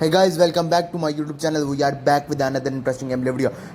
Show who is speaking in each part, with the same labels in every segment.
Speaker 1: Hey guys, welcome back to my YouTube channel. We are back with another interesting gameplay video.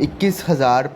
Speaker 1: 21,000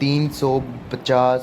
Speaker 1: 350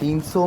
Speaker 1: 300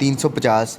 Speaker 1: 350।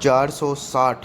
Speaker 1: 460,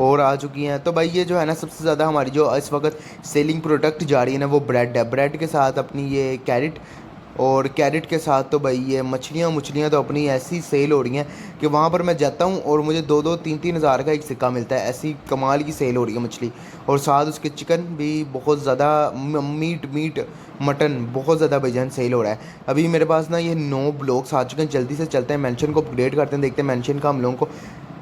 Speaker 1: اور آ چکی ہیں. تو بھائی یہ جو ہے نا سب سے زیادہ ہماری جو اس وقت سیلنگ پروڈکٹ جا رہی ہے نا وہ بریڈ ہے. بریڈ کے ساتھ اپنی یہ کیرٹ, اور کیرٹ کے ساتھ تو بھائی یہ مچھلیاں تو اپنی ایسی سیل ہو رہی ہیں کہ وہاں پر میں جاتا ہوں اور مجھے 2-3 ہزار کا ایک سکہ ملتا ہے. ایسی کمال کی سیل ہو رہی ہے مچھلی, اور ساتھ اس کے چکن بھی بہت زیادہ, میٹ مٹن بہت زیادہ بھائی جان سیل ہو رہا ہے. ابھی میرے پاس نا یہ 9 بلاکس آ چکے ہیں, جلدی سے چلتے ہیں مینشن کو اپگریڈ کرتے ہیں, دیکھتے ہیں مینشن کا ہم لوگوں کو.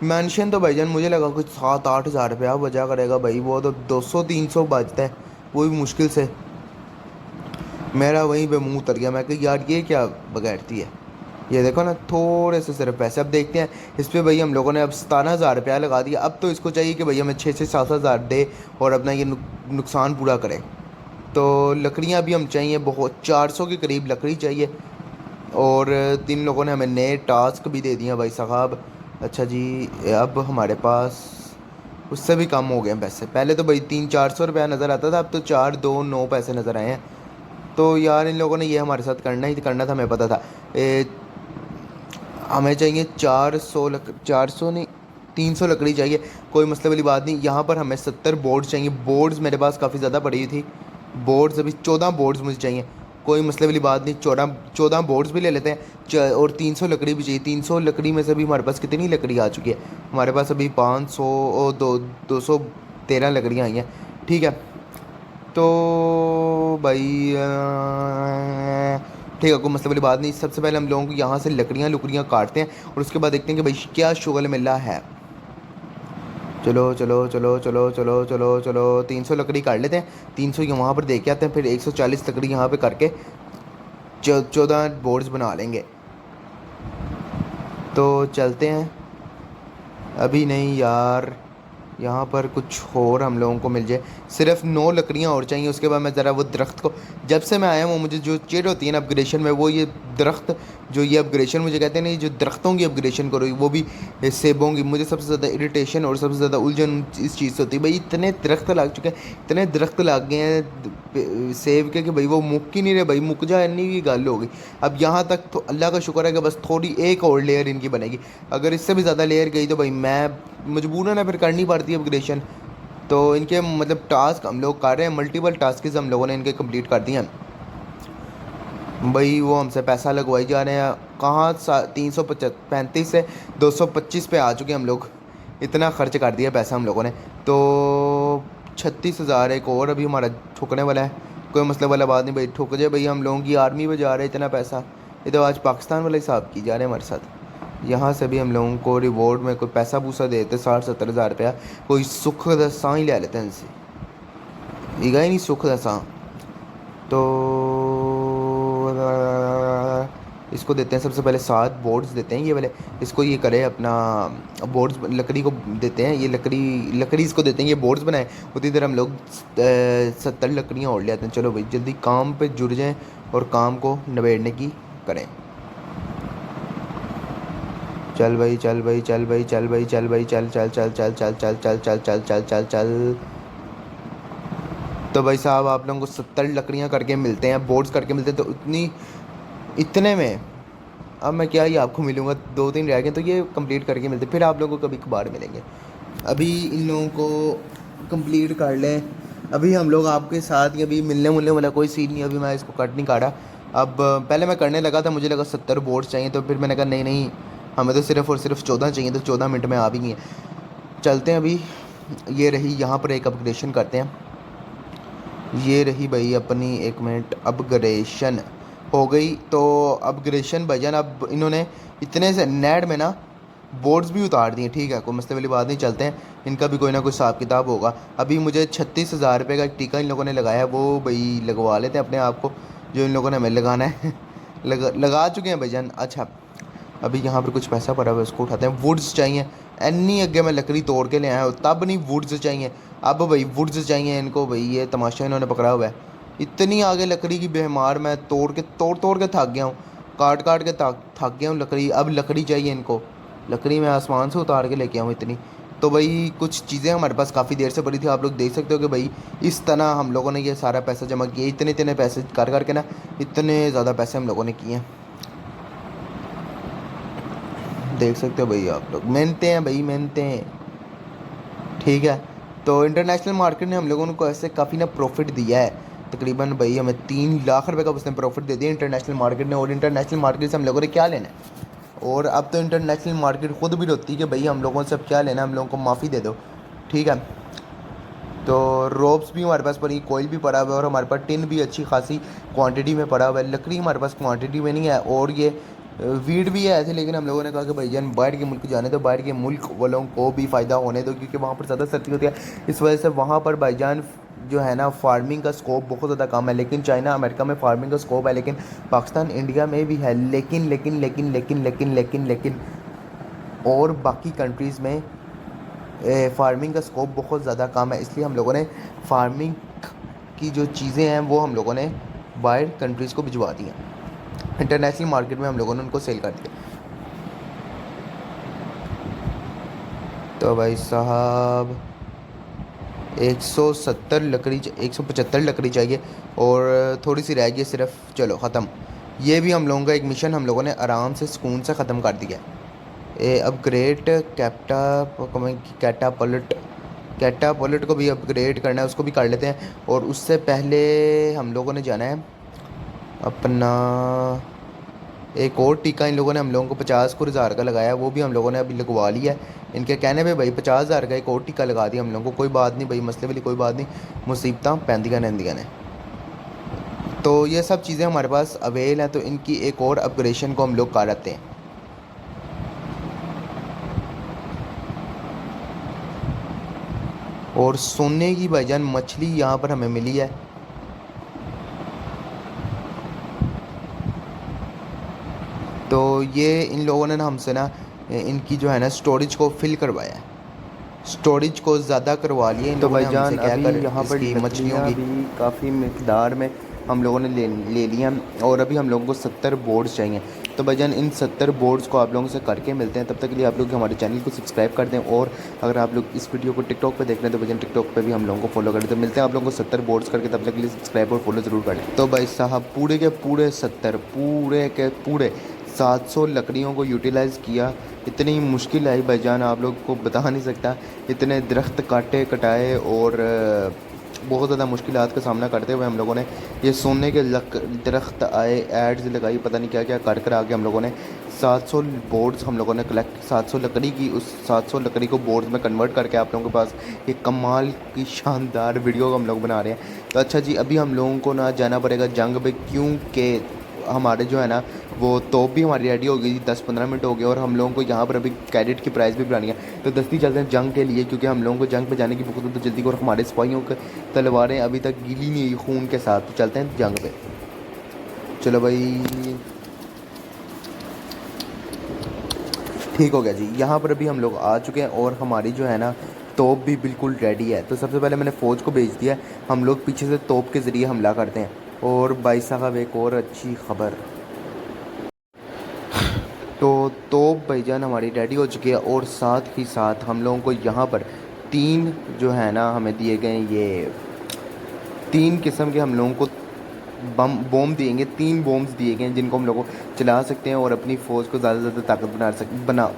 Speaker 1: مینشن تو بھائی جان مجھے لگا کچھ 7-8 ہزار روپیہ بچا کرے گا بھائی, وہ تو 200-300 بچتا ہے وہ بھی مشکل سے. میرا وہیں پہ منہ اتر گیا, میں کہ یار یہ کیا بغیرتی ہے. یہ دیکھو نا تھوڑے سے صرف پیسے. اب دیکھتے ہیں اس پہ بھائی ہم لوگوں نے اب 17,000 روپیہ لگا دیا. اب تو اس کو چاہیے کہ بھائی ہمیں 6-7 ہزار دے اور اپنا یہ نقصان پورا کرے. تو لکڑیاں بھی ہم چاہیے بہت, 400 کے قریب لکڑی چاہیے. اور 3 لوگوں نے ہمیں نئے ٹاسک بھی دے دیے بھائی صاحب. اچھا جی, اب ہمارے پاس اس سے بھی کم ہو گئے ہیں پیسے. پہلے تو بھائی 300-400 روپیہ نظر آتا تھا, اب تو 429 پیسے نظر آئے ہیں. تو یار ان لوگوں نے یہ ہمارے ساتھ کرنا تھا, ہمیں پتہ تھا. ہمیں چاہیے 400 نہیں 300 لکڑی چاہیے, کوئی مسئلے والی بات نہیں. یہاں پر ہمیں 70 بورڈز چاہیے. بورڈز میرے پاس کافی زیادہ پڑی ہوئی تھی, بورڈز ابھی 14 بورڈز مجھے چاہیے. کوئی مسئلے والی بات نہیں, 14 بورڈز بھی لے لیتے ہیں, اور 300 لکڑی بھی چاہیے. 300 لکڑی میں سے بھی ہمارے پاس کتنی لکڑی آ چکی ہے, ہمارے پاس ابھی 213 لکڑیاں آئی ہیں. ٹھیک ہے, تو بھائی ٹھیک ہے, کوئی مسئلہ والی بات نہیں. سب سے پہلے ہم لوگوں کو یہاں سے لکڑیاں کاٹتے ہیں, اور اس کے بعد دیکھتے ہیں کہ بھائی کیا شغل ملا ہے. چلو 300 لکڑی کاٹ لیتے ہیں. 300 وہاں پر دے کے آتے ہیں, پھر 140 لکڑی یہاں پہ کر کے 14 بورڈز بنا لیں گے. تو چلتے ہیں. ابھی نہیں یار, یہاں پر کچھ اور ہم لوگوں کو مل جائے. صرف 9 لکڑیاں اور چاہیے. اس کے بعد میں ذرا وہ درخت کو, جب سے میں آیا ہوں مجھے جو چیڑ ہوتی ہے نا اپگریشن میں, وہ یہ درخت جو یہ اپگریشن مجھے کہتے ہیں نا, یہ جو درختوں کی اپگریشن کرو وہ بھی سیبوں کی, مجھے سب سے زیادہ اریٹیشن اور سب سے زیادہ الجھن اس چیز سے ہوتی ہے. بھائی اتنے درخت لگ چکے ہیں, اتنے درخت لگ گئے ہیں سیب کے کہ بھائی وہ مک ہی نہیں رہے. بھائی مک جائے نہیں کی گل ہوگی. اب یہاں تک تو اللہ کا شکر ہے کہ بس تھوڑی ایک اور لیئر ان کی بنے گی. اگر اس سے بھی زیادہ لیئر گئی تو بھائی میں مجبوراً پھر کرنی پڑتی ہے اپگریشن. تو ان کے مطلب ٹاسک ہم لوگ کر رہے ہیں, ملٹیپل ٹاسکز ہم لوگوں نے ان کے کمپلیٹ کر دیے ہیں. بھائی وہ ہم سے پیسہ لگوائی جا رہے ہیں. کہاں 335 سے 225 پہ آ چکے ہم لوگ. اتنا خرچ کر دیا پیسہ ہم لوگوں نے. تو 36,000 ایک اور ابھی ہمارا ٹھکنے والا ہے. کوئی مسئلہ والا بات نہیں بھائی, ٹھک جائے. بھائی ہم لوگوں کی آرمی پہ جا رہے ہیں اتنا پیسہ, یہ تو آج پاکستان والا حساب کی جا رہے ہیں ہمارے ساتھ. یہاں سے بھی ہم لوگوں کو ریوارڈ میں کوئی پیسہ پوسا دیتے 60-70 ہزار روپیہ, کوئی سکھ دا ساں ہی لے لیتے ہیں ان سے. یہ گئے نہیں سکھ دا ساں. تو اس کو دیتے ہیں سب سے پہلے 7 بورڈز دیتے ہیں یہ والے. اس کو یہ کرے اپنا بورڈز, لکڑی کو دیتے ہیں, یہ لکڑی اس کو دیتے ہیں, یہ بورڈز بنائیں. اسی طرح ہم لوگ 70 لکڑیاں اور لے آتے ہیں. چلو بھائی جلدی کام پہ جڑ جائیں اور کام کو نبیڑنے کی کریں. چل بھائی چل بھائی چل بھائی چل بھائی چل بھائی چل چل چل چل چل چل چل چل چل چل چل چل. تو بھائی صاحب آپ لوگوں کو 70 لکڑیاں کر کے ملتے ہیں, بورڈز کر کے ملتے ہیں. تو اتنے میں اب میں کیا ہی آپ کو ملوں گا, 2-3 رہ گئے تو یہ کمپلیٹ کر کے ملتے, پھر آپ لوگوں کو کبھی کبھار ملیں گے. ابھی ان لوگوں کو کمپلیٹ کر لیں. ابھی ہم لوگ آپ کے ساتھ ہی, ابھی ملنے والا کوئی سین نہیں. ابھی میں اس کو کٹ نہیں کاٹا. اب پہلے میں کرنے لگا تھا, مجھے لگا 70 بورڈز چاہیے, تو پھر میں نے کہا نہیں ہمیں تو صرف اور صرف 14 چاہیے. تو 14 منٹ میں آ بھی گئی ہیں. چلتے ہیں ابھی. یہ رہی یہاں پر ایک اپگریشن کرتے ہیں. یہ رہی بھائی اپنی 1 منٹ اپگریشن ہو گئی. تو اپگریشن بھائی جان اب انہوں نے اتنے سے نیڈ میں نا بورڈز بھی اتار دیے. ٹھیک ہے, کوئی مسئلے والی بات نہیں. چلتے ہیں, ان کا بھی کوئی نہ کوئی حساب کتاب ہوگا. ابھی مجھے 36,000 روپے کا ایک ٹیکہ ان لوگوں نے لگایا ہے, وہ بھائی لگوا لیتے ہیں اپنے آپ کو, جو ان لوگوں نے ہمیں لگانا ہے. لگا چکے ہیں بھائی جان. اچھا ابھی یہاں پر کچھ پیسہ پڑا ہوا ہے, اس کو اٹھاتے ہیں. ووڈز چاہیے, اینی اگے میں لکڑی توڑ کے لے آیا ہوں تب نہیں ووڈز چاہیے. اب بھائی ووڈز چاہیے ان کو. بھائی یہ تماشا انہوں نے پکڑا ہوا ہے. اتنی آگے لکڑی کی بہمار, میں توڑ کے تھک گیا ہوں, کاٹ کے تھک گیا ہوں لکڑی. اب لکڑی چاہیے ان کو. لکڑی میں آسمان سے اتار کے لے کے آؤں اتنی. تو بھائی کچھ چیزیں ہمارے پاس کافی دیر سے پڑی تھی. آپ لوگ دیکھ سکتے ہو کہ بھائی اس طرح ہم لوگوں نے یہ سارا پیسہ جمع کیا. اتنے پیسے کر کے نا, اتنے زیادہ پیسے ہم لوگوں نے کیے ہیں. دیکھ سکتے ہو بھائی آپ لوگ, محنتیں ہیں بھائی, محنتیں. ٹھیک ہے. تو انٹرنیشنل مارکیٹ نے ہم لوگوں کو ایسے کافی نا پروفٹ دیا ہے, تقریباً بھائی ہمیں 3 لاکھ روپے کا اس نے پروفٹ دے دیا انٹرنیشنل مارکیٹ نے. اور انٹرنیشنل مارکیٹ سے ہم لوگوں نے کیا لینا ہے, اور اب تو انٹرنیشنل مارکیٹ خود بھی روتی ہے کہ بھائی ہم لوگوں سے اب کیا لینا ہے, ہم لوگوں کو معافی دے دو. ٹھیک ہے. تو روپس بھی ہمارے پاس پڑی, کوئل بھی پڑا ہوا ہے, اور ہمارے پاس ٹن بھی اچھی خاصی کوانٹٹی میں پڑا ہوا ہے. لکڑی ہمارے پاس کوانٹٹی میں نہیں ہے, اور یہ ویٹ بھی ہے ایسے, لیکن ہم لوگوں نے کہا کہ بھائی جان باہر کے ملک جانے دو, باہر کے ملک والوں کو بھی فائدہ ہونے دو, کیونکہ وہاں پر زیادہ سردی ہوتی ہے. اس وجہ سے وہاں پر بھائی جان جو ہے نا فارمنگ کا اسکوپ بہت زیادہ کم ہے. لیکن چائنا امریکہ میں فارمنگ کا اسکوپ ہے, لیکن پاکستان انڈیا میں بھی ہے. لیکن اور باقی کنٹریز میں فارمنگ کا اسکوپ بہت زیادہ کم ہے. اس لیے ہم لوگوں نے فارمنگ کی جو چیزیں ہیں وہ ہم لوگوں نے باہر کنٹریز کو بھجوا دی ہیں. انٹرنیشنل مارکیٹ میں ہم لوگوں نے ان کو سیل کر دیا. تو بھائی صاحب 170 لکڑی 175 لکڑی چاہیے, اور تھوڑی سی رہ گئی صرف. چلو ختم. یہ بھی ہم لوگوں کا ایک مشن ہم لوگوں نے آرام سے سکون سے ختم کر دیا ہے. اپ گریڈ کیٹا پلٹ کو بھی اپ گریڈ کرنا ہے, اس کو بھی کر لیتے ہیں. اور اس سے پہلے ہم لوگوں نے جانا ہے اپنا ایک اور ٹیکہ. ان لوگوں نے ہم لوگوں کو 50,000 کا لگایا ہے, وہ بھی ہم لوگوں نے ابھی لگوا لیا ہے. ان کے کہنے پہ بھائی 50,000 کا ایک اور ٹیکہ لگا دیا ہم لوگوں کو. کوئی بات نہیں بھائی, مسئلے والی کوئی بات نہیں, مصیبتاں پیندیاں رہندیاں نے. تو یہ سب چیزیں ہمارے پاس اویل ہیں, تو ان کی ایک اور اپگریشن کو ہم لوگ کر آتے ہیں. اور سونے کی بھائی جان مچھلی یہاں پر ہمیں ملی ہے. تو یہ ان لوگوں نے نا ہم سے نا ان کی جو ہے نا اسٹوریج کو فل کروایا ہے, اسٹوریج کو زیادہ کروا لیا ان
Speaker 2: تو
Speaker 1: لوگوں نے
Speaker 2: بھائی
Speaker 1: ہم سے
Speaker 2: جان
Speaker 1: کہہ
Speaker 2: ابھی
Speaker 1: کر
Speaker 2: یہاں
Speaker 1: اس
Speaker 2: پر
Speaker 1: کی مچھلیوں
Speaker 2: لکڑیاں
Speaker 1: کی.
Speaker 2: بھی کافی مقدار میں ہم لوگوں نے لے لیا, اور ابھی ہم لوگوں کو 70 بورڈز چاہیے. تو بھائی جان ان 70 بورڈز کو آپ لوگوں سے کر کے ملتے ہیں. تب تک کے لیے آپ لوگ ہمارے چینل کو سبسکرائب کر دیں, اور اگر آپ لوگ اس ویڈیو کو ٹک ٹاک پہ دیکھ رہے ہیں تو بھائی جان ٹک ٹاک پہ بھی ہم لوگوں کو فالو کر دیں. تو ملتے ہیں آپ لوگوں کو 70 بورڈز کر کے, تب تک کے لیے سبسکرائب اور فالو ضرور کر لیں. تو بھائی صاحب پورے کے پورے 70 پورے کے پورے 700 لکڑیوں کو یوٹیلائز کیا. اتنی مشکل آئی بھائی جان, آپ لوگ کو بتا نہیں سکتا. اتنے درخت کاٹے کٹائے, اور بہت زیادہ مشکلات کا سامنا کرتے ہوئے ہم لوگوں نے یہ سونے کے درخت آئے, ایڈز لگائی, پتہ نہیں کیا کیا کر کر آگے ہم لوگوں نے 700 بورڈز ہم لوگوں نے کلیکٹ, 700 لکڑی کی, اس 700 لکڑی کو بورڈز میں کنورٹ کر کے آپ لوگوں کے پاس ایک کمال کی شاندار ویڈیو ہم لوگ بنا رہے ہیں. تو اچھا جی, ابھی ہم لوگوں کو نا جانا پڑے گا جنگ پہ, کیونکہ ہمارے جو ہے نا وہ توپ بھی ہماری ریڈی ہو گئی, 10-15 منٹ ہو گئے, اور ہم لوگوں کو یہاں پر ابھی کیڈٹ کی پرائز بھی بڑھانی ہے. تو دستی چلتے ہیں جنگ کے لیے, کیونکہ ہم لوگوں کو جنگ پہ جانے کی بہت زیادہ جلدی, اور ہمارے سپاہیوں کے تلواریں ابھی تک گیلی نہیں ہوئی خون کے ساتھ. تو چلتے ہیں جنگ پہ. چلو بھائی ٹھیک ہو گیا جی. یہاں پر ابھی ہم لوگ آ چکے ہیں, اور ہماری جو ہے نا توپ بھی بالکل ریڈی ہے. تو سب سے پہلے میں نے فوج کو بھیج دیا ہے, ہم لوگ پیچھے سے توپ کے ذریعے حملہ کرتے ہیں. اور بھائی صاحب ایک اور اچھی خبر, تو توپ بھائی جان ہماری ریڈی ہو چکی ہے, اور ساتھ ہی ساتھ ہم لوگوں کو یہاں پر 3 جو ہے نا ہمیں دیے گئے, یہ 3 قسم کے ہم لوگوں کو بوم دیے گے. 3 بومز دیے گئے ہیں جن کو ہم لوگوں کو چلا سکتے ہیں, اور اپنی فوج کو زیادہ سے زیادہ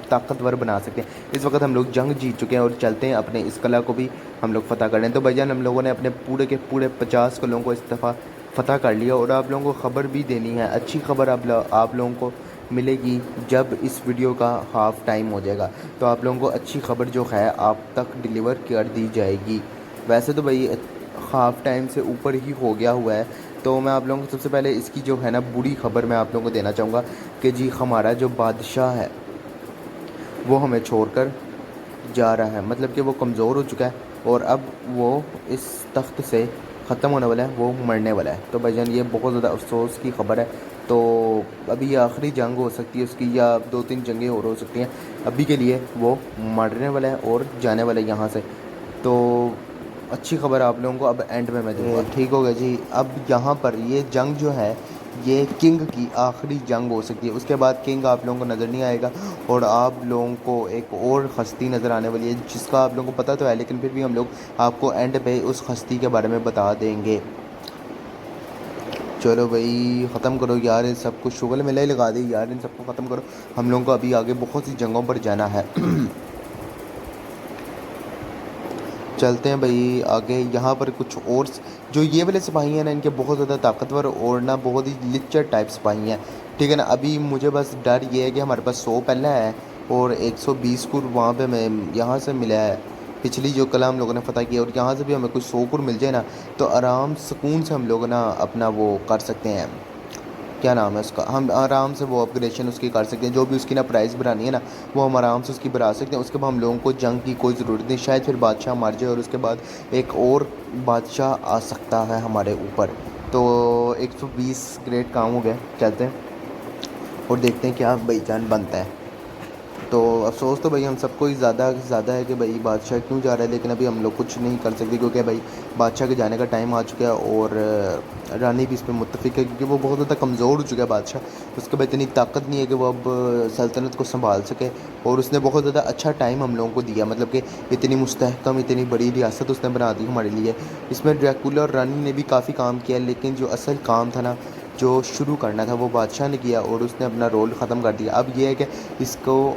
Speaker 2: طاقتور بنا سکتے ہیں. اس وقت ہم لوگ جنگ جیت چکے ہیں, اور چلتے ہیں اپنے اس قلعہ کو بھی ہم لوگ فتح کر رہے ہیں. تو بھائی جان ہم لوگوں نے اپنے پورے کے پورے 50 قلعوں کو اس دفعہ فتح کر لیا. اور آپ لوگوں کو خبر بھی دینی ہے, اچھی خبر آپ لوگوں کو ملے گی جب اس ویڈیو کا ہاف ٹائم ہو جائے گا. تو آپ لوگوں کو اچھی خبر جو ہے آپ تک ڈیلیور کر دی جائے گی. ویسے تو بھائی ہاف ٹائم سے اوپر ہی ہو گیا ہوا ہے. تو میں آپ لوگوں کو سب سے پہلے اس کی جو ہے نا بری خبر میں آپ لوگوں کو دینا چاہوں گا کہ جی ہمارا جو بادشاہ ہے وہ ہمیں چھوڑ کر جا رہا ہے. مطلب کہ وہ کمزور ہو چکا ہے, اور اب وہ اس تخت سے ختم ہونے والا ہے, وہ مرنے والا ہے. تو بھائی جان یہ بہت زیادہ افسوس کی خبر ہے. تو ابھی یہ آخری جنگ ہو سکتی ہے اس کی, یا 2-3 جنگیں اور ہو سکتی ہیں. ابھی کے لیے وہ مرنے والا ہے اور جانے والا ہے یہاں سے. تو اچھی خبر آپ لوگوں کو اب اینڈ میں دوں گا. ٹھیک ہو گیا جی. اب یہاں پر یہ جنگ جو ہے یہ کنگ کی آخری جنگ ہو سکتی ہے. اس کے بعد کنگ آپ لوگوں کو نظر نہیں آئے گا, اور آپ لوگوں کو ایک اور ہستی نظر آنے والی ہے جس کا آپ لوگوں کو پتہ تو ہے, لیکن پھر بھی ہم لوگ آپ کو اینڈ پہ اس ہستی کے بارے میں بتا دیں گے. چلو بھائی ختم کرو یار, ان سب کو شغل میں لگا دی یار, ان سب کو ختم کرو. ہم لوگوں کو ابھی آگے بہت سی جنگوں پر جانا ہے. چلتے ہیں بھائی آگے. یہاں پر کچھ اور جو یہ والے سپاہی ہیں نا، ان کے بہت زیادہ طاقتور اور نا بہت ہی لچر ٹائپ سپاہی ہیں. ٹھیک ہے نا. ابھی مجھے بس ڈر یہ ہے کہ ہمارے پاس 100 پہلا ہے اور 120 کور وہاں پہ میں یہاں سے ملا ہے پچھلی جو کلا ہم لوگوں نے فتح کیا، اور یہاں سے بھی ہمیں کوئی 100 کور مل جائے نا تو آرام سکون سے ہم لوگ نا اپنا وہ کر سکتے ہیں. کیا نام ہے اس کا، ہم آرام سے وہ اپگریشن اس کی کر سکتے ہیں. جو بھی اس کی نا پرائز بڑھانی ہے نا وہ ہم آرام سے اس کی بڑھا سکتے ہیں. اس کے بعد ہم لوگوں کو جنگ کی کوئی ضرورت نہیں. شاید پھر بادشاہ مر جائے اور اس کے بعد ایک اور بادشاہ آ سکتا ہے ہمارے اوپر. تو 120 گریٹ کام ہو گیا. چلتے ہیں اور دیکھتے ہیں کیا بھائی جان بنتا ہے. تو افسوس تو بھائی ہم سب کو ہی زیادہ سے زیادہ ہے کہ بھائی بادشاہ کیوں جا رہا ہے، لیکن ابھی ہم لوگ کچھ نہیں کر سکتے کیونکہ بھائی بادشاہ کے جانے کا ٹائم آ چکا ہے. اور رانی بھی اس پہ متفق ہے کیونکہ وہ بہت زیادہ کمزور ہو چکا ہے بادشاہ. اس کے بعد اتنی طاقت نہیں ہے کہ وہ اب سلطنت کو سنبھال سکے. اور اس نے بہت زیادہ اچھا ٹائم ہم لوگوں کو دیا، مطلب کہ اتنی مستحکم اتنی بڑی ریاست اس نے بنا دی ہمارے لیے. اس میں ڈریکولا اور رانی نے بھی کافی کام کیا، لیکن جو اصل کام تھا نا جو شروع کرنا تھا وہ بادشاہ نے کیا اور اس نے اپنا رول ختم کر دیا. اب یہ ہے کہ اس کو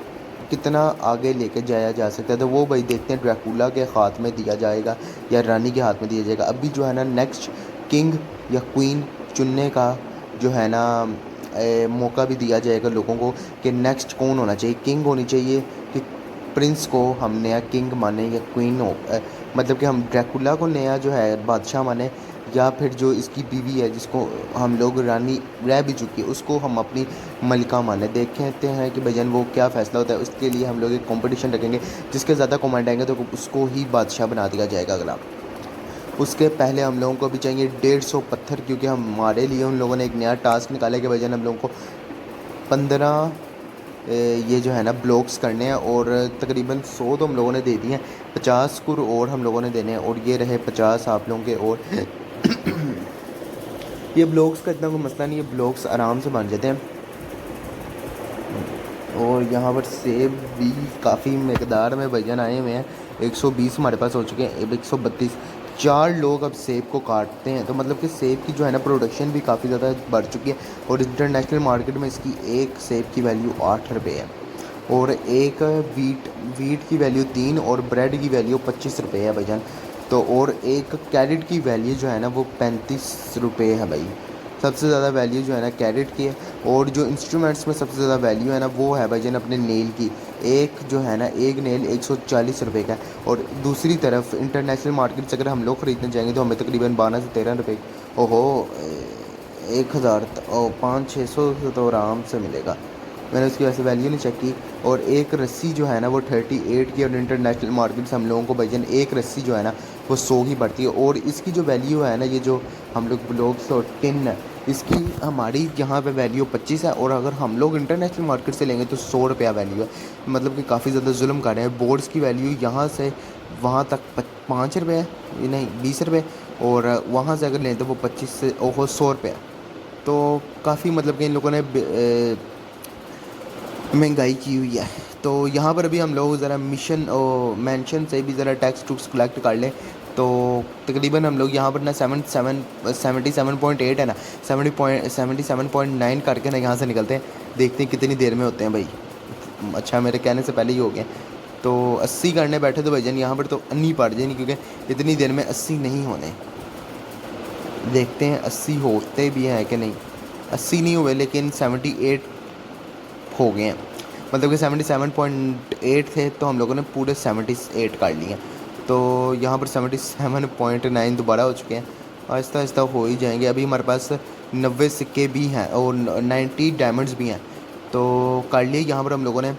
Speaker 2: کتنا آگے لے کے جایا جا سکتا ہے تو وہ بھائی دیکھتے ہیں ڈریکولا کے ہاتھ میں دیا جائے گا یا رانی کے ہاتھ میں دیا جائے گا. ابھی جو ہے نا نیکسٹ کنگ یا کوئین چننے کا جو ہے نا موقع بھی دیا جائے گا لوگوں کو کہ نیکسٹ کون ہونا چاہیے. کنگ ہونی چاہیے کہ پرنس کو ہم نیا کنگ مانیں یا کوئین ہو، مطلب کہ ہم ڈریکولا کو نیا جو ہے بادشاہ مانیں، یا پھر جو اس کی بیوی ہے جس کو ہم لوگ رانی رہ بھی چکی ہے اس کو ہم اپنی ملکہ مانیں. دیکھتے ہیں کہ بھائی جان وہ کیا فیصلہ ہوتا ہے. اس کے لیے ہم لوگ ایک کمپٹیشن رکھیں گے، جس کے زیادہ کمانڈ آئیں گے تو اس کو ہی بادشاہ بنا دیا جائے گا اگلا. اس کے پہلے ہم لوگوں کو بھی چاہیے 150 پتھر، کیونکہ ہمارے لیے ان لوگوں نے ایک نیا ٹاسک نکالا کہ بھائی جان ہم لوگوں کو 15 یہ جو ہے نا بلاکس کرنے ہیں. اور تقریباً 100 تو ہم لوگوں نے دے دی ہیں، 50 کور اور ہم لوگوں نے دینے ہیں. اور یہ رہے 50 آپ لوگوں کے. اور یہ بلاکس کا اتنا کوئی مسئلہ نہیں ہے، بلاکس آرام سے بن جاتے ہیں. اور یہاں پر سیب بھی کافی مقدار میں بھائی جان آئے ہوئے ہیں. 120 ہمارے پاس ہو چکے ہیں، 132. 4 لوگ اب سیب کو کاٹتے ہیں تو مطلب کہ سیب کی جو ہے نا پروڈکشن بھی کافی زیادہ بڑھ چکی ہے. اور انٹرنیشنل مارکیٹ میں اس کی ایک سیب کی ویلیو 8 روپے ہے. اور ایک ویٹ کی ویلیو 3 اور بریڈ کی ویلیو 25 روپے ہے بھائی جان. تو اور ایک کیرٹ کی ویلیو جو ہے نا وہ 35 روپے ہے بھائی. سب سے زیادہ ویلیو جو ہے نا کیرٹ کی ہے. اور جو انسٹرومنٹس میں سب سے زیادہ ویلیو ہے نا وہ ہے بھائی جان اپنے نیل کی. ایک جو ہے نا ایک نیل 140 روپے کا ہے. اور دوسری طرف انٹرنیشنل مارکیٹ سے اگر ہم لوگ خریدنے جائیں گے تو ہمیں تقریباً 12 سے 13 روپے، 1000 500-600 تو آرام سے ملے گا. میں نے اس کی ویسے ویلیو نہیں چیک کی. اور ایک رسی جو ہے نا وہ 38 کی، اور انٹرنیشنل مارکیٹ سے ہم لوگوں کو بھائی جان ایک رسی جو ہے نا وہ 100 ہی پڑتی ہے. اور اس کی جو ویلیو ہے نا یہ جو ہم لوگ بلاکس اور ٹن ہے اس کی ہماری یہاں پہ ویلیو 25 ہے. اور اگر ہم لوگ انٹرنیشنل مارکیٹ سے لیں گے تو 100 روپیہ ویلیو ہے. مطلب کہ کافی زیادہ ظلم کر رہے ہیں. بورڈز کی ویلیو یہاں سے وہاں تک 5 روپے ہے، نہیں 20 روپے. اور وہاں سے اگر لیں تو وہ 25 سے 100 روپے ہے. تو کافی مطلب کہ ان لوگوں نے مہنگائی کی ہوئی ہے. تو یہاں پر ابھی ہم لوگ ذرا مینشن سے بھی ذرا ٹیکس ٹوکس کلیکٹ کر لیں تو تقریباً ہم لوگ یہاں پر نا 77.8 ہے نا 77.9 کر کے نا یہاں سے نکلتے ہیں. دیکھتے ہیں کتنی دیر میں ہوتے ہیں بھائی. اچھا میرے کہنے سے پہلے ہی ہو گئے. تو 80 کرنے بیٹھے تو بھائی جان یہاں پر تو انی پڑ جائے نہیں، کیونکہ اتنی دیر میں 80 نہیں ہونے. دیکھتے ہیں 80 ہوتے بھی ہیں کہ نہیں. 80 نہیں ہوئے لیکن 78 ہو گئے ہیں. مطلب کہ 77.8 تھے تو ہم لوگوں نے پورے 78 کر لیے ہیں. تو یہاں پر 77.9 دوبارہ ہو چکے ہیں. آہستہ آہستہ ہو ہی جائیں گے. ابھی ہمارے پاس 90 سکے بھی ہیں اور 90 ڈائمنڈز بھی ہیں. تو کر لیے یہاں پر ہم لوگوں نے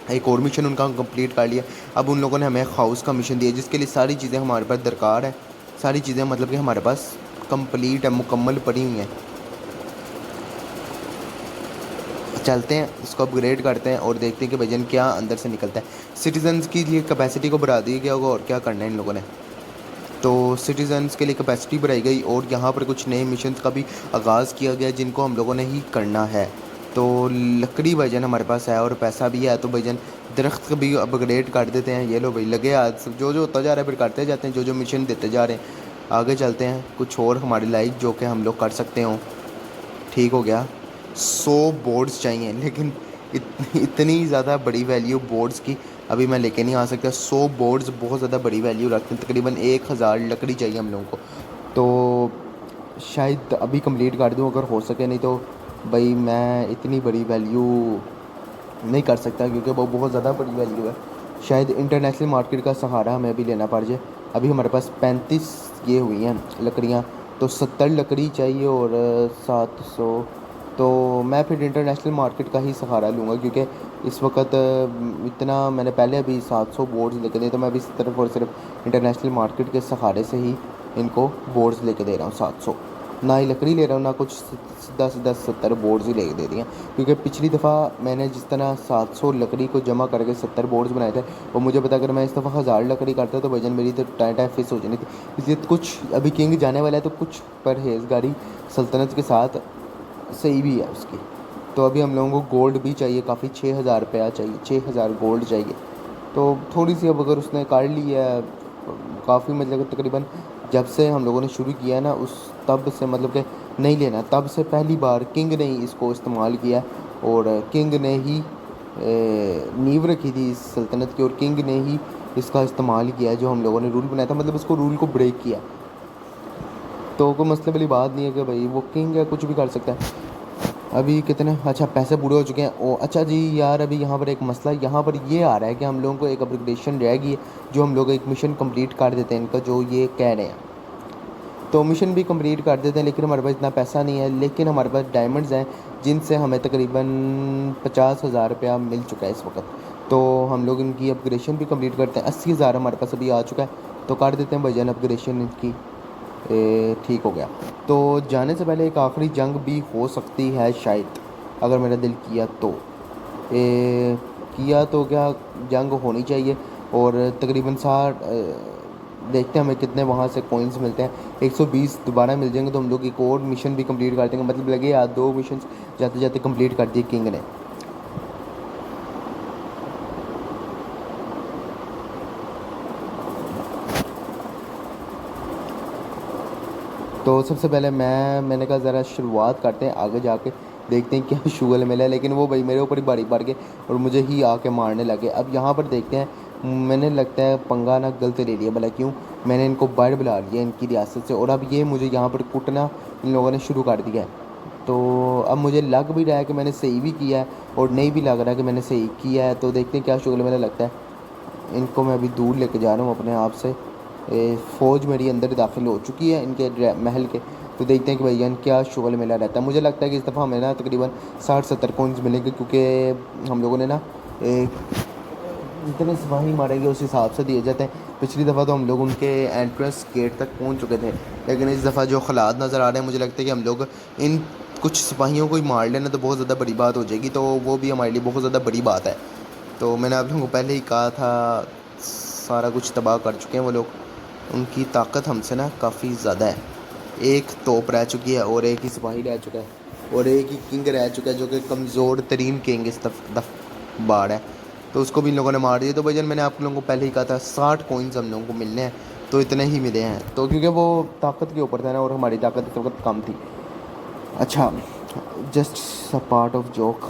Speaker 2: ایک اور مشن ان کا کمپلیٹ کر لیا. اب ان لوگوں نے ہمیں ہاؤس کا مشن دیا جس کے لیے ساری چیزیں ہمارے پاس درکار ہیں. ساری چیزیں مطلب کہ ہمارے پاس کمپلیٹ ہے، مکمل پڑی ہوئی ہیں. چلتے ہیں اس کو اپگریڈ کرتے ہیں اور دیکھتے ہیں کہ بھجن کیا اندر سے نکلتا ہے. سٹیزنز کی لیے کیپیسٹی کو بڑھا دیا گیا ہوگا اور کیا کرنا ہے ان لوگوں نے. تو سٹیزنز کے لیے کیپیسٹی بڑھائی گئی اور یہاں پر کچھ نئے مشنز کا بھی آغاز کیا گیا جن کو ہم لوگوں نے ہی کرنا ہے. تو لکڑی بھجن ہمارے پاس ہے اور پیسہ بھی ہے تو بھجن درخت بھی اپگریڈ کر دیتے ہیں. یہ لو بھائی لگے ہاتھ جو ہوتا جا رہا ہے پھر کرتے جاتے ہیں جو مشن دیتے جا رہے ہیں. آگے چلتے ہیں کچھ اور ہماری لائف جو کہ ہم لوگ کر سکتے ہوں. ٹھیک ہو گیا. 100 بورڈز چاہیے لیکن اتنی زیادہ بڑی ویلیو بورڈز کی
Speaker 1: ابھی میں لے کے نہیں آ سکتا. 100 بورڈز بہت زیادہ بڑی ویلیو رکھتے ہیں, تقریباً 1000 لکڑی چاہیے ہم لوگوں کو. تو شاید ابھی کمپلیٹ کر دوں اگر ہو سکے, نہیں تو بھائی میں اتنی بڑی ویلیو نہیں کر سکتا کیونکہ وہ بہت زیادہ بڑی ویلیو ہے. شاید انٹرنیشنل مارکیٹ کا سہارا ہمیں بھی لینا پڑ جائے. ابھی ہمارے پاس 35 یہ ہوئی ہیں لکڑیاں, تو 70 لکڑی چاہیے اور 700. تو میں پھر انٹرنیشنل مارکیٹ کا ہی سہارا لوں گا کیونکہ اس وقت اتنا میں نے پہلے ابھی 700 بورڈز لے کے دیے, تو میں ابھی صرف اور صرف انٹرنیشنل مارکیٹ کے سہارے سے ہی ان کو بورڈز لے کے دے رہا ہوں 700. نہ ہی لکڑی لے رہا ہوں, نہ کچھ, سیدھا 70 بورڈز ہی لے کے دے دیا. کیونکہ پچھلی دفعہ میں نے جس طرح 700 لکڑی کو جمع کر کے 70 بورڈز بنائے تھے, وہ مجھے پتا اگر میں اس دفعہ 1000 لکڑی کرتا تو بھائی جان میری تو ٹائم فکس ہو جانی تھی. اس لیے کچھ ابھی کنگ جانے والا ہے تو کچھ پرہیزگاری سلطنت کے ساتھ صحیح بھی ہے اس کی. تو ابھی ہم لوگوں کو گولڈ بھی چاہیے کافی, 6000 روپیہ چاہیے, 6000 گولڈ چاہیے. تو تھوڑی سی اب اگر اس نے کر لی ہے کافی, مطلب تقریباً جب سے ہم لوگوں نے شروع کیا ہے نا اس تب سے, مطلب کہ نہیں لینا تب سے پہلی بار کنگ نے ہی اس کو استعمال کیا, اور کنگ نے ہی نیو رکھی تھی اس سلطنت کی, اور کنگ نے ہی اس کا استعمال کیا جو ہم لوگوں نے رول بنایا تھا, مطلب اس کو رول کو بریک کیا. تو کوئی مسئلے والی بات نہیں ہے کہ بھائی وہ کنگ ہے, کچھ بھی کر سکتا ہے. ابھی کتنے اچھا پیسے پورے ہو چکے ہیں. او اچھا جی یار, ابھی یہاں پر ایک مسئلہ یہاں پر یہ آ رہا ہے کہ ہم لوگوں کو ایک اپگریڈیشن رہ گئی ہے, جو ہم لوگ ایک مشن کمپلیٹ کر دیتے ہیں ان کا, جو یہ کہہ رہے ہیں. تو مشن بھی کمپلیٹ کر دیتے ہیں لیکن ہمارے پاس اتنا پیسہ نہیں ہے, لیکن ہمارے پاس ڈائمنڈز ہیں جن سے ہمیں تقریباً 50,000 روپیہ مل چکا ہے اس وقت. تو ہم لوگ ان کی اپگریشن بھی کمپلیٹ کرتے ہیں. 80,000 ہمارے پاس ابھی آ چکا ہے, تو کر دیتے ہیں بھائی جان اپگریشن ان کی. ٹھیک ہو گیا. تو جانے سے پہلے ایک آخری جنگ بھی ہو سکتی ہے شاید, اگر میرا دل کیا تو. کیا تو کیا, جنگ ہونی چاہیے. اور تقریباً 60 دیکھتے ہیں ہمیں کتنے وہاں سے کوئنس ملتے ہیں. 120 دوبارہ مل جائیں گے تو ہم لوگ ایک اور مشن بھی کمپلیٹ کر دیں گے. مطلب لگے یار 2 مشنز جاتے جاتے کمپلیٹ کر دیے کنگ نے. تو سب سے پہلے میں نے کہا ذرا شروعات کرتے ہیں, آگے جا کے دیکھتے ہیں کیا شغل ملا ہے. لیکن وہ بھائی میرے اوپر ہی باری پڑ گئے اور مجھے ہی آ کے مارنے لگے. اب یہاں پر دیکھتے ہیں, میں نے لگتا ہے پنگا نہ غلط لے لیا, بھلا کیوں, میں نے ان کو باہر بلا لیا ان کی ریاست سے, اور اب یہ مجھے یہاں پر کٹنا ان لوگوں نے شروع کر دیا ہے. تو اب مجھے لگ بھی رہا ہے کہ میں نے صحیح بھی کیا ہے, اور نہیں بھی لگ رہا ہے کہ میں نے صحیح کیا ہے. تو دیکھتے ہیں کیا شغل میرا لگتا ہے. ان کو میں ابھی دور لے کے جا رہا ہوں اپنے آپ سے. فوج میری اندر داخل ہو چکی ہے ان کے محل کے. تو دیکھتے ہیں کہ بھائی کیا شغل میلا رہتا ہے. مجھے لگتا ہے کہ اس دفعہ ہمیں نا تقریباً 60-70 کوئنز ملیں گے, کیونکہ ہم لوگوں نے نا جتنے سپاہی مارے گے اس حساب سے دیے جاتے ہیں. پچھلی دفعہ تو ہم لوگ ان کے انٹرنس گیٹ تک پہنچ چکے تھے, لیکن اس دفعہ جو حالات نظر آ رہے ہیں مجھے لگتا ہے کہ ہم لوگ ان کچھ سپاہیوں کو ہی مار لینا تو بہت زیادہ بڑی بات ہو جائے گی. تو وہ بھی ہمارے لیے بہت زیادہ بڑی بات ہے. تو میں نے آپ لوگوں کو پہلے ہی کہا تھا, سارا کچھ تباہ کر چکے ہیں وہ لوگ. ان کی طاقت ہم سے نا کافی زیادہ ہے. ایک توپ رہ چکی ہے, اور ایک ہی سپاہی رہ چکا ہے, اور ایک ہی کنگ رہ چکا ہے جو کہ کمزور ترین کنگ اس بار ہے. تو اس کو بھی ان لوگوں نے مار دیا. تو بھائی جان میں نے آپ لوگوں کو پہلے ہی کہا تھا 60 کوئنز ہم لوگوں کو ملنے ہیں, تو اتنے ہی ملے ہیں. تو کیونکہ وہ طاقت کے اوپر تھا نا, اور ہماری طاقت اس وقت کم تھی. اچھا, جسٹ پارٹ آف جوک.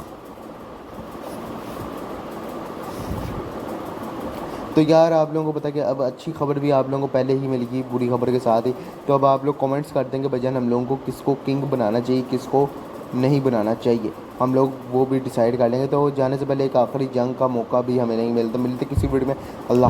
Speaker 1: تو یار آپ لوگوں کو پتا کہ اب اچھی خبر بھی آپ لوگوں کو پہلے ہی مل گئی بری خبر کے ساتھ ہی. تو اب آپ لوگ کمنٹس کر دیں گے بھائی جان ہم لوگوں کو کس کو کنگ بنانا چاہیے, کس کو نہیں بنانا چاہیے. ہم لوگ وہ بھی ڈیسائیڈ کر لیں گے. تو جانے سے پہلے ایک آخری جنگ کا موقع بھی ہمیں نہیں ملتا, ملتے کسی ویڈیو میں. اللہ